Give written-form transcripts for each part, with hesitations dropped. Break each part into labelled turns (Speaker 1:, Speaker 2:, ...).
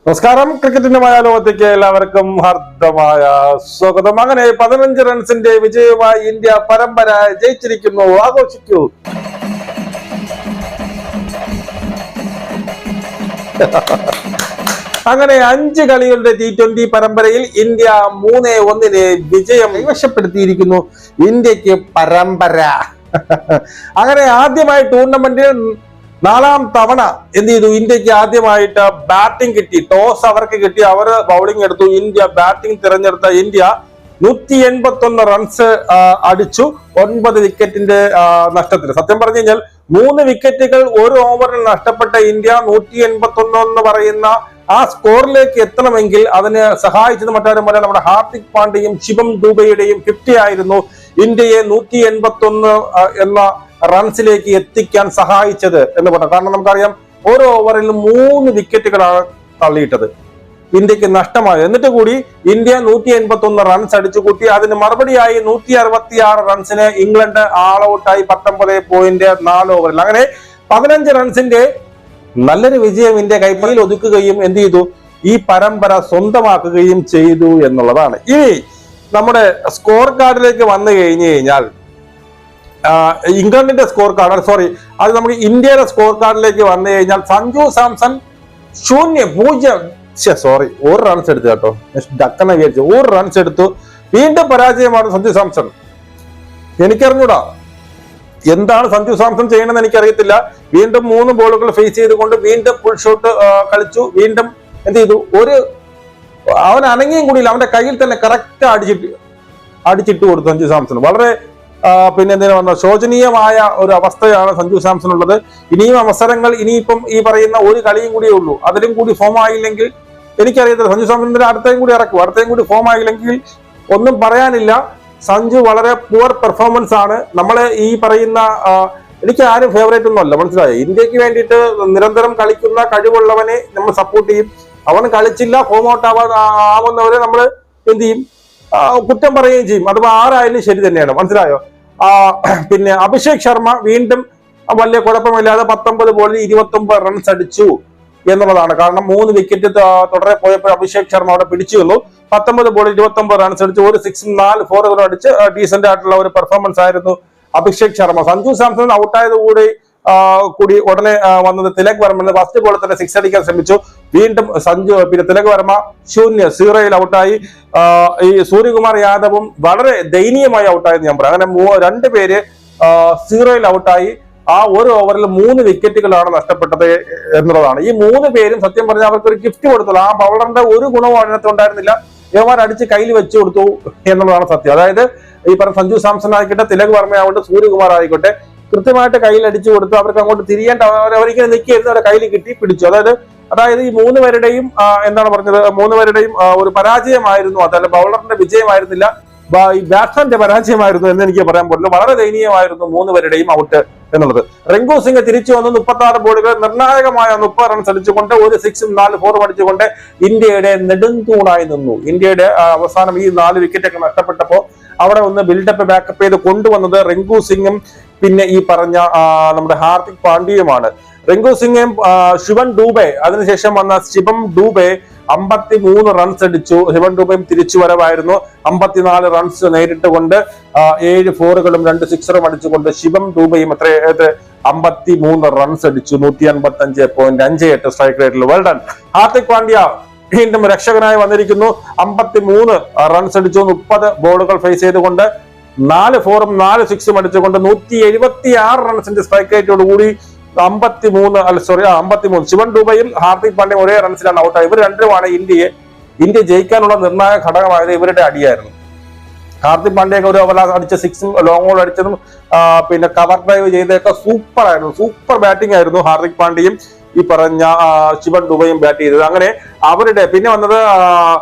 Speaker 1: നമസ്കാരം. ക്രിക്കറ്റിന്റെ ലോകത്തേക്ക് എല്ലാവർക്കും ഹാർദമായ സ്വാഗതം. അങ്ങനെ 15 റൺസിന്റെ വിജയവുമായി ഇന്ത്യ പരമ്പര ജയിച്ചിരിക്കുന്നു. ആഘോഷിക്കൂ. അങ്ങനെ 5 കളികളുടെ T20 പരമ്പരയിൽ ഇന്ത്യ 3-1 വിജയം കൈവശപ്പെടുത്തിയിരിക്കുന്നു. ഇന്ത്യക്ക് പരമ്പര. അങ്ങനെ ആദ്യമായി ടൂർണമെന്റിൽ 4ാം തവണ എന്ത് ചെയ്തു? ഇന്ത്യക്ക് ആദ്യമായിട്ട് ബാറ്റിംഗ് കിട്ടി. ടോസ് അവർക്ക് കിട്ടി, അവർ ബൗളിംഗ് എടുത്തു. ഇന്ത്യ ബാറ്റിംഗ് തിരഞ്ഞെടുത്ത ഇന്ത്യ 181 റൺസ് അടിച്ചു, 9 വിക്കറ്റിന്റെ നഷ്ടത്തിൽ. സത്യം പറഞ്ഞു കഴിഞ്ഞാൽ 3 വിക്കറ്റുകൾ ഒരു ഓവറിൽ നഷ്ടപ്പെട്ട ഇന്ത്യ 181 എന്ന് പറയുന്ന ആ സ്കോറിലേക്ക് എത്തണമെങ്കിൽ അതിന് സഹായിച്ചത് മറ്റാരുമല്ല, നമ്മുടെ ഹാർദിക് പാണ്ഡ്യയും ശിവം ദൂബെയുടെയും 50 ആയിരുന്നു ഇന്ത്യയെ 181 എന്ന റൺസിലേക്ക് എത്തിക്കാൻ സഹായിച്ചത് എന്ന് പറഞ്ഞു. കാരണം നമുക്കറിയാം, ഓരോ ഓവറിൽ 3 വിക്കറ്റുകളാണ് തള്ളിയിട്ടത്, ഇന്ത്യക്ക് നഷ്ടമായത്. എന്നിട്ട് കൂടി ഇന്ത്യ 181 റൺസ് അടിച്ചു കൂട്ടി. അതിന് മറുപടിയായി 166 റൺസിന് ഇംഗ്ലണ്ട് ആൾ ഔട്ടായി 19.4 ഓവറിൽ. അങ്ങനെ 15 റൺസിന്റെ നല്ലൊരു വിജയം ഇന്ത്യ കൈപ്പിടിയിൽ ഒതുക്കുകയും എന്ത് ചെയ്തു? ഈ പരമ്പര സ്വന്തമാക്കുകയും ചെയ്തു എന്നുള്ളതാണ്. ഇനി നമ്മുടെ സ്കോർ കാർഡിലേക്ക് വന്നു കഴിഞ്ഞു കഴിഞ്ഞാൽ ഇംഗ്ലണ്ടിന്റെ സ്കോർ കാർഡ്, അത് നമുക്ക് ഇന്ത്യയുടെ സ്കോർ കാർഡിലേക്ക് വന്നു കഴിഞ്ഞാൽ സഞ്ജു സാംസൺ 0 1 റൺസ് എടുത്തു കേട്ടോ. ഡക്കനെ വിചാരിച്ചു 1 റൺസ് എടുത്തു. വീണ്ടും പരാജയമാണ് സഞ്ജു സാംസൺ. എനിക്കറിഞ്ഞൂടാ എന്താണ് സഞ്ജു സാംസൺ ചെയ്യണമെന്ന് എനിക്കറിയത്തില്ല. വീണ്ടും 3 ബോളുകൾ ഫേസ് ചെയ്തുകൊണ്ട് വീണ്ടും ഫുൾ ഷോട്ട് കളിച്ചു. വീണ്ടും എന്ത് ചെയ്തു? അവൻ അനങ്ങിയും കൂടിയില്ല, അവന്റെ കയ്യിൽ തന്നെ കറക്റ്റ് അടിച്ചിട്ട് കൊടുത്തു സഞ്ജു സാംസൺ. വളരെ എന്തിനാ പറഞ്ഞ ശോചനീയമായ ഒരു അവസ്ഥയാണ് സഞ്ജു സാംസൺ ഉള്ളത്. ഇനിയും അവസരങ്ങൾ, ഇനിയിപ്പം ഈ പറയുന്ന ഒരു കളിയും കൂടിയേ ഉള്ളൂ. അതിലും കൂടി ഫോം ആയില്ലെങ്കിൽ എനിക്കറിയത്തില്ല. സഞ്ജു സാംസണിന്റെ അടുത്തേയും കൂടി ഇറക്കും. അടുത്തേയും കൂടി ഫോം ആയില്ലെങ്കിൽ ഒന്നും പറയാനില്ല. സഞ്ജു വളരെ പുവർ പെർഫോമൻസ് ആണ്. നമ്മള് ഈ പറയുന്ന എനിക്ക് ആരും ഫേവറേറ്റ് ഒന്നും അല്ല, മനസ്സിലായോ? ഇന്ത്യക്ക് വേണ്ടിയിട്ട് നിരന്തരം കളിക്കുന്ന കഴിവുള്ളവനെ നമ്മൾ സപ്പോർട്ട് ചെയ്യും. അവൻ കളിച്ചില്ല, ഫോം ഔട്ട് ആവുന്നവരെ നമ്മൾ എന്ത് ചെയ്യും? കുറ്റം പറയുകയും ചെയ്യും. അഥവാ ആരായാലും ശരി തന്നെയാണ്, മനസ്സിലായോ? അഭിഷേക് ശർമ്മ വീണ്ടും വലിയ കുഴപ്പമില്ലാതെ 19 ബോളിൽ 29 റൺസ് അടിച്ചു എന്നുള്ളതാണ്. കാരണം 3 വിക്കറ്റ് തുടരെ പോയപ്പോൾ അഭിഷേക് ശർമ്മ അവിടെ പിടിച്ചു നിന്നു. 19 ബോളിൽ 29 റൺസ് അടിച്ചു, 1 6 4 4 അടിച്ച് ഡീസന്റ് ആയിട്ടുള്ള ഒരു പെർഫോമൻസ് ആയിരുന്നു അഭിഷേക് ശർമ്മ. സഞ്ജു സാംസൺ ഔട്ടായത് കൂടി ഉടനെ വന്നത് തിലക് വർമ്മ. ഫസ്റ്റ് ബോളിൽ തന്നെ 6 അടിക്കാൻ ശ്രമിച്ചു. വീണ്ടും തിലക് വർമ്മ 0 ഔട്ടായി. ഈ സൂര്യകുമാർ യാദവും വളരെ ദയനീയമായി ഔട്ടായെന്ന് ഞാൻ പറയാം. അങ്ങനെ 2 പേര് 0 ഔട്ടായി. ആ ഒരു ഓവറിൽ 3 വിക്കറ്റുകളാണ് നഷ്ടപ്പെട്ടത് എന്നുള്ളതാണ്. ഈ 3 പേരും സത്യം പറഞ്ഞാൽ അവർക്ക് ഒരു ഗിഫ്റ്റ് കൊടുത്തുള്ളൂ. ആ ബൗളറിന്റെ ഒരു ഗുണവും അതിനകത്ത് ഉണ്ടായിരുന്നില്ല. യവന്മാർ അടിച്ച് കയ്യിൽ വെച്ചു കൊടുത്തു എന്നുള്ളതാണ് സത്യം. അതായത് ഈ പറഞ്ഞ സഞ്ജു സാംസൺ ആയിക്കോട്ടെ, തിലക് വർമ്മ ആവട്ടെ, സൂര്യകുമാർ ആയിക്കോട്ടെ, കൃത്യമായിട്ട് കയ്യിൽ അടിച്ചു കൊടുത്തു. അവർക്ക് അങ്ങോട്ട് തിരിയേണ്ട, അവരിങ്ങനെ നിൽക്കിയിരുന്നു, അവരുടെ കയ്യിൽ കിട്ടി പിടിച്ചു. അതായത് ഈ 3 പേരുടെയും എന്താണ് പറഞ്ഞത്, 3 പേരുടെയും ഒരു പരാജയമായിരുന്നു. അതല്ല ബൗളറിന്റെ വിജയമായിരുന്നില്ല, ഈ ബാറ്റ്സ്മാന്റെ പരാജയമായിരുന്നു എന്ന് എനിക്ക് പറയാൻ പറ്റില്ല. വളരെ ദയനീയമായിരുന്നു 3 പേരുടെയും ഔട്ട് എന്നുള്ളത്. റിങ്കു സിംഗ് തിരിച്ചു വന്നു. 36 ബോളുകൾ നിർണായകമായ 30 റൺസ് അടിച്ചുകൊണ്ട് 1 6 4 4 അടിച്ചുകൊണ്ട് ഇന്ത്യയുടെ നെടുന്തൂണായി നിന്നു. ഇന്ത്യയുടെ അവസാനം ഈ 4 വിക്കറ്റൊക്കെ നഷ്ടപ്പെട്ടപ്പോൾ അവിടെ ഒന്ന് ബിൽഡപ്പ് ബാക്കപ്പ് ചെയ്ത് കൊണ്ടുവന്നത് റിങ്കു സിംഗും ഈ പറഞ്ഞ നമ്മുടെ ഹാർദിക് പാണ്ഡ്യയുമാണ്. റിങ്കു സിംഗും ശിവൻ ഡൂബെ, അതിനുശേഷം വന്ന ശിവം ഡൂബെ 53 റൺസ് അടിച്ചു. ശിവൻ ഡൂബയും തിരിച്ചു വരവായിരുന്നു. 54 റൺസ് നേരിട്ട് കൊണ്ട് 7 4 2 6 അടിച്ചുകൊണ്ട് ശിവം ഡൂബയും 53 റൺസ് അടിച്ചു. 155.58 സ്ട്രൈക്ക് റേറ്റിൽ. Well done. ഹാർദിക് പാണ്ഡ്യ വീണ്ടും രക്ഷകനായി വന്നിരിക്കുന്നു. 53 റൺസ് അടിച്ചു, 30 ബോളുകൾ ഫേസ് ചെയ്തുകൊണ്ട് 4 4 4 6 അടിച്ചുകൊണ്ട് 176 റൺസിന്റെ സ്ട്രൈക്ക് റേറ്റോടുകൂടി 53 ശിവൻ ഡൂബയും ഹാർദിക് പാണ്ഡ്യയും ഒരേ റൺസിലാണ് ഔട്ടായി. ഇവർ രണ്ടുമാണ് ഇന്ത്യ ജയിക്കാനുള്ള നിർണായക ഘടകമായത്. ഇവരുടെ അടിയായിരുന്നു. ഹാർദിക് പാണ്ഡ്യയൊക്കെ ഒരു ഓവർ അടിച്ച 6 ലോങ് ബോൾ അടിച്ചതും കവർ ഡ്രൈവ് ചെയ്തൊക്കെ സൂപ്പർ ആയിരുന്നു. സൂപ്പർ ബാറ്റിംഗ് ആയിരുന്നു ഹാർദിക് പാണ്ഡ്യയും ഈ പറഞ്ഞ ശിവൻ ഡൂബയും ബാറ്റ് ചെയ്തത്. അങ്ങനെ അവരുടെ പിന്നെ വന്നത്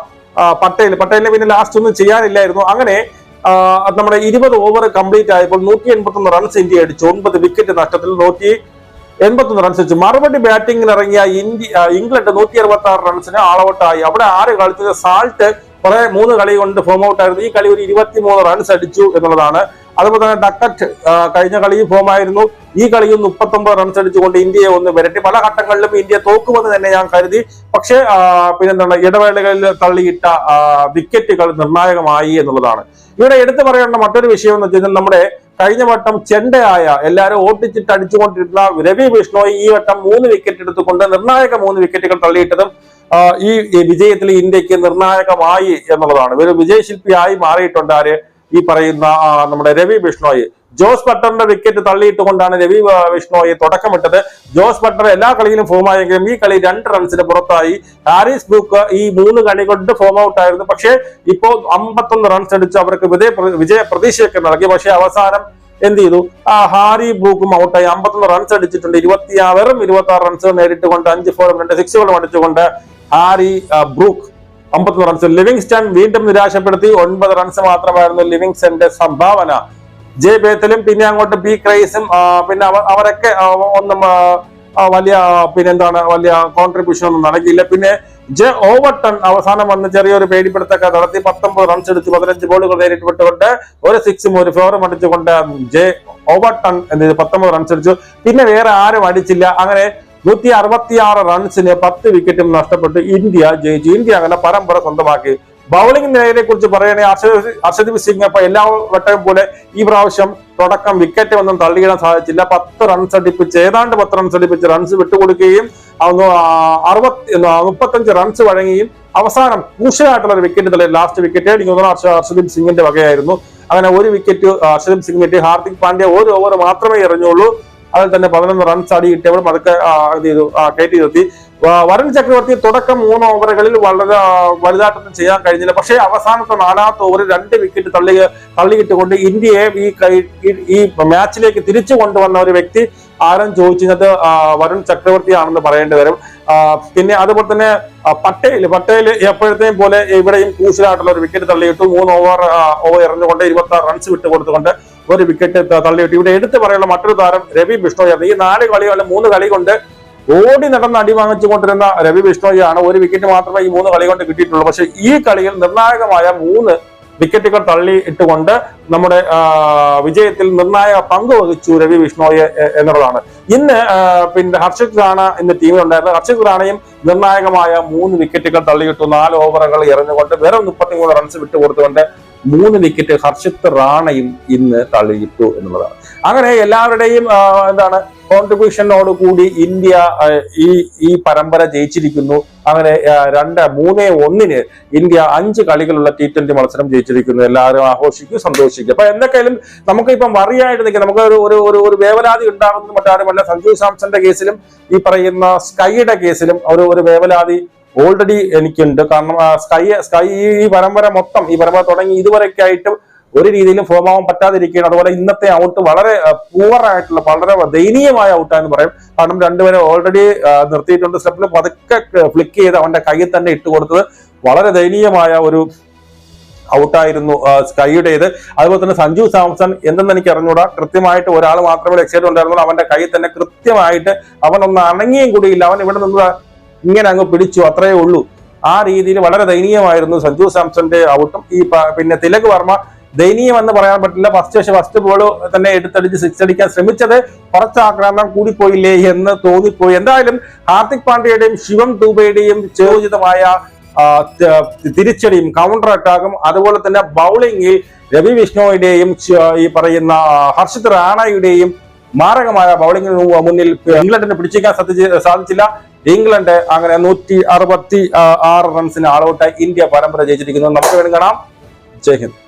Speaker 1: പട്ടേലിന് പിന്നെ ലാസ്റ്റ് ഒന്നും ചെയ്യാനില്ലായിരുന്നു. അങ്ങനെ നമ്മുടെ 20 ഓവർ കംപ്ലീറ്റ് ആയപ്പോൾ 181 റൺസ് ഇന്ത്യ അടിച്ചു. 9 വിക്കറ്റ് നഷ്ടത്തിൽ 181 റൺസ് വെച്ചു. മറുപടി ബാറ്റിംഗിന് ഇറങ്ങിയ ഇംഗ്ലണ്ട് 166 റൺസിന് ആൾ ഔട്ടായി. അവിടെ ആര് കളിച്ചത്? സാൾട്ട് കുറെ 3 കളി കൊണ്ട് ഫോം ഔട്ട് ആയിരുന്നു. ഈ കളി ഒരു 23 റൺസ് അടിച്ചു എന്നുള്ളതാണ്. അതുപോലെ തന്നെ ഡക്കറ്റ് കഴിഞ്ഞ കളിയിൽ ഫോം ആയിരുന്നു. ഈ കളിയിൽ 39 റൺസ് അടിച്ചുകൊണ്ട് ഇന്ത്യയെ ഒന്ന് വിരട്ടി. പല ഘട്ടങ്ങളിലും ഇന്ത്യ തോക്കുമെന്ന് തന്നെ ഞാൻ കരുതി. പക്ഷേ പിന്നെന്താണ്, ഇടവേളകളിൽ തള്ളിയിട്ട വിക്കറ്റുകൾ നിർണായകമായി എന്നുള്ളതാണ്. ഇവിടെ എടുത്തു പറയേണ്ട മറ്റൊരു വിഷയം എന്ന് വെച്ചാൽ, നമ്മുടെ കഴിഞ്ഞ വട്ടം ചെണ്ടയായ എല്ലാവരും ഓട്ടിച്ചിട്ട് അടിച്ചുകൊണ്ടിരുന്ന രവി ബിഷ്ണോയി ഈ വട്ടം 3 വിക്കറ്റ് എടുത്തുകൊണ്ട് നിർണായക 3 വിക്കറ്റുകൾ തള്ളിയിട്ടതും ഈ വിജയത്തിൽ ഇന്ത്യക്ക് നിർണായകമായി എന്നുള്ളതാണ്. ഒരു വിജയശില്പിയായി മാറിയിട്ടുണ്ട് ആര്, ഈ പറയുന്ന നമ്മുടെ രവി ബിഷ്ണോയി. ജോസ് ബട്ടറിന്റെ വിക്കറ്റ് തള്ളിയിട്ടുകൊണ്ടാണ് രവി ബിഷ്ണോയി തുടക്കമിട്ടത്. ജോസ് ബട്ടർ എല്ലാ കളിയിലും ഫോം ആയെങ്കിലും ഈ കളി 2 റൺസിന് പുറത്തായി. ഹാരിസ് ബ്രൂക്ക് ഈ 3 കളി കൊണ്ട് ഫോം ഔട്ട് ആയിരുന്നു. പക്ഷേ ഇപ്പോൾ 51 റൺസ് അടിച്ച് അവർക്ക് വിജയ പ്രതീക്ഷയൊക്കെ നൽകി. പക്ഷേ അവസാനം എന്ത് ചെയ്തു, ഹാരി ബ്രൂക്കും ഔട്ടായി. 51 റൺസ് അടിച്ചിട്ടുണ്ട്. 26 റൺസ് നേരിട്ടുകൊണ്ട് 5 4 2 6 അടിച്ചുകൊണ്ട് ഹാരി ബ്രൂക്ക് 51 റൺസ്. ലിവിങ്സ്റ്റൺ വീണ്ടും നിരാശപ്പെടുത്തി. 9 റൺസ് മാത്രമായിരുന്നു ലിവിങ്സ്റ്റന്റെ സംഭാവന. ജെ ബേത്തലും പിന്നെ അങ്ങോട്ട് ബി ക്രൈസും പിന്നെ അവരൊക്കെ ഒന്നും വലിയ വലിയ കോൺട്രിബ്യൂഷൻ ഒന്നും നൽകിയില്ല. പിന്നെ ജെ ഓവർട്ടൺ അവസാനം വന്ന് ചെറിയൊരു പേടിപ്പെടുത്തൊക്കെ നടത്തി. 19 റൺസ് എടുത്ത് 15 ബോളുകൾ നേരിട്ട് വിട്ടുകൊണ്ട് ഒരു 6ഉം ഒരു 4ഉം അടിച്ചുകൊണ്ട് ജെ ഓവർട്ടൺ 19 റൺസ് അടിച്ചു. പിന്നെ വേറെ ആരും അടിച്ചില്ല. അങ്ങനെ 166 റൺസിന് 10 വിക്കറ്റും നഷ്ടപ്പെട്ട് ഇന്ത്യ ജയിച്ചു. ഇന്ത്യ അങ്ങനെ പരമ്പര സ്വന്തമാക്കി. ബൗളിംഗ് നിലയെ കുറിച്ച് പറയുകയാണെങ്കിൽ അർഷദീപ് സിംഗ് അപ്പൊ എല്ലാ വട്ടവും പോലെ ഈ പ്രാവശ്യം തുടക്കം വിക്കറ്റ് ഒന്നും തള്ളിയിടാൻ സാധിച്ചില്ല. 10 റൺസ് അടുപ്പിച്ച് ഏതാണ്ട് 10 റൺസ് അടുപ്പിച്ച് റൺസ് വിട്ടുകൊടുക്കുകയും 35 റൺസ് വഴങ്ങിയും അവസാനം ക്രൂഷ്യലായിട്ടുള്ള ഒരു വിക്കറ്റ് തള്ളി. ലാസ്റ്റ് വിക്കറ്റ് എനിക്ക് തോന്നുന്നു അർഷദീപ് സിംഗിന്റെ വകയായിരുന്നു. അങ്ങനെ ഒരു വിക്കറ്റ് അർഷദീപ് സിംഗ് കിട്ടി. ഹാർദിക് പാണ്ഡ്യ ഒരു ഓവർ മാത്രമേ എറിഞ്ഞുള്ളൂ. അതിൽ തന്നെ 11 റൺസ് അടി കിട്ടിയവരും അതൊക്കെ കയറ്റി നിർത്തി. വരുൺ ചക്രവർത്തി തുടക്കം 3 ഓവറുകളിൽ വളരെ വലുതായിട്ടൊന്നും ചെയ്യാൻ കഴിഞ്ഞില്ല. പക്ഷേ അവസാനത്തെ 4ാമത്തെ ഓവറിൽ 2 വിക്കറ്റ് തള്ളിയിട്ടുകൊണ്ട് ഇന്ത്യയെ ഈ മാച്ചിലേക്ക് തിരിച്ചു കൊണ്ടുവന്ന ഒരു വ്യക്തി ആരും ചോദിച്ചത് വരുൺ ചക്രവർത്തിയാണെന്ന് പറയേണ്ടി വരും. പിന്നെ അതുപോലെ തന്നെ പട്ടേൽ എപ്പോഴത്തെയും പോലെ ഇവിടെയും ക്രൂഷ്യലായിട്ടുള്ള ഒരു വിക്കറ്റ് തള്ളിയിട്ടു. 3 ഓവർ എറിഞ്ഞുകൊണ്ട് 26 റൺസ് വിട്ടുകൊടുത്തുകൊണ്ട് ഒരു വിക്കറ്റ് തള്ളിയിട്ടു. ഇവിടെ എടുത്തു പറയാനുള്ള മറ്റൊരു താരം രവി ബിഷ്ണോയാണ്. ഈ 4 കളി അല്ല 3 കളി കൊണ്ട് ഓടി നടന്ന് അടി വാങ്ങിച്ചുകൊണ്ടിരുന്ന രവി ബിഷ്ണോയാണ്. ഒരു വിക്കറ്റ് മാത്രമേ ഈ 3 കളി കൊണ്ട് കിട്ടിയിട്ടുള്ളൂ. പക്ഷെ ഈ കളിയിൽ നിർണായകമായ 3 വിക്കറ്റുകൾ തള്ളിയിട്ടുകൊണ്ട് നമ്മുടെ വിജയത്തിൽ നിർണായക പങ്ക് വഹിച്ചു രവി ബിഷ്ണോയി എന്നുള്ളതാണ്. ഇന്ന് പിന്നെ ഹർഷിത് റാണ ഇന്ന് ടീമിലുണ്ടായിരുന്നു. ഹർഷിത് റാണയും നിർണായകമായ 3 വിക്കറ്റുകൾ തള്ളിയിട്ടു. 4 ഓവറുകൾ എറിഞ്ഞുകൊണ്ട് വെറും 33 റൺസ് വിട്ടുകൊടുത്തുകൊണ്ട് 3 വിക്കറ്റ് ഹർഷിത് റാണയും ഇന്ന് തള്ളിയിട്ടു എന്നുള്ളതാണ്. അങ്ങനെ എല്ലാവരുടെയും കോൺട്രിബ്യൂഷനോട് കൂടി ഇന്ത്യ ഈ പരമ്പര ജയിച്ചിരിക്കുന്നു. അങ്ങനെ 3-1 ഇന്ത്യ 5 കളികളുള്ള T20 മത്സരം ജയിച്ചിരിക്കുന്നു. എല്ലാവരും ആഘോഷിക്കും, സന്തോഷിക്കും. അപ്പൊ എന്തൊക്കെയാലും നമുക്ക് ഇപ്പം വറിയായിട്ട് നിൽക്കാം. നമുക്ക് ഒരു വേവലാതി ഉണ്ടാകുന്ന മറ്റാരുമല്ല. സഞ്ജു സാംസന്റെ കേസിലും ഈ പറയുന്ന സ്കൈയുടെ കേസിലും ഒരു വേവലാതി ഓൾറെഡി എനിക്കുണ്ട്. കാരണം സ്കൈ ഈ പരമ്പര തുടങ്ങി ഇതുവരെയൊക്കെ ആയിട്ട് ഒരു രീതിയിലും ഫോം ആവാൻ പറ്റാതിരിക്കുകയാണ്. അതുപോലെ ഇന്നത്തെ ഔട്ട് വളരെ പൂവറായിട്ടുള്ള വളരെ ദയനീയമായ ഔട്ടാന്ന് പറയും. കാരണം 2 പേരെ ഓൾറെഡി നിർത്തിയിട്ടുണ്ട്. സ്റ്റെപ്പിൽ പതുക്കെ ഫ്ലിക്ക് ചെയ്ത് അവന്റെ കയ്യിൽ തന്നെ ഇട്ടുകൊടുത്തത് വളരെ ദയനീയമായ ഒരു ഔട്ടായിരുന്നു സ്കൈയുടേത്. അതുപോലെ തന്നെ സഞ്ജു സാംസൺ എന്തെന്ന് എനിക്ക് അറിഞ്ഞൂടാ. കൃത്യമായിട്ട് ഒരാൾ മാത്രമേ ലക്ഷ്യം ഉണ്ടായിരുന്നുള്ളൂ. അവന്റെ കയ്യിൽ തന്നെ കൃത്യമായിട്ട് അവനൊന്ന് അണങ്ങിയും കൂടിയില്ല. അവൻ ഇവിടെ നിന്ന് ഇങ്ങനെ അങ്ങ് പിടിച്ചു, അത്രയേ ഉള്ളൂ. ആ രീതിയിൽ വളരെ ദയനീയമായിരുന്നു സഞ്ജു സാംസന്റെ ഔട്ടും. പിന്നെ തിലക് വർമ്മ ദയനീയം എന്ന് പറയാൻ പറ്റില്ല. ഫസ്റ്റ് ബോൾ തന്നെ എടുത്തടിച്ച് 6 അടിക്കാൻ ശ്രമിച്ചത് കുറച്ച് ആക്രമണം കൂടിപ്പോയില്ലേ എന്ന് തോന്നിപ്പോയി. എന്തായാലും ഹാർദിക് പാണ്ഡ്യയുടെയും ശിവം ദൂബെയുടെയും ചോദിതമായ തിരിച്ചടിയും കൗണ്ടർ അറ്റാക്കും അതുപോലെ തന്നെ ബൗളിംഗിൽ രവി ബിഷ്ണോയുടെയും ഈ പറയുന്ന ഹർഷിത് റാണയുടെയും മാരകമായ ബൗളിംഗിന് മുന്നിൽ ഇംഗ്ലണ്ടിന് പിടിച്ചേക്കാൻ സാധിച്ചില്ല. ഇംഗ്ലണ്ട് അങ്ങനെ 166 റൺസിന് ആൾ ഔട്ടായി ഇന്ത്യ പരമ്പര ജയിച്ചിരിക്കുന്നു. നമുക്ക് വേണം കാണാം. ജയ് ഹിന്ദ്.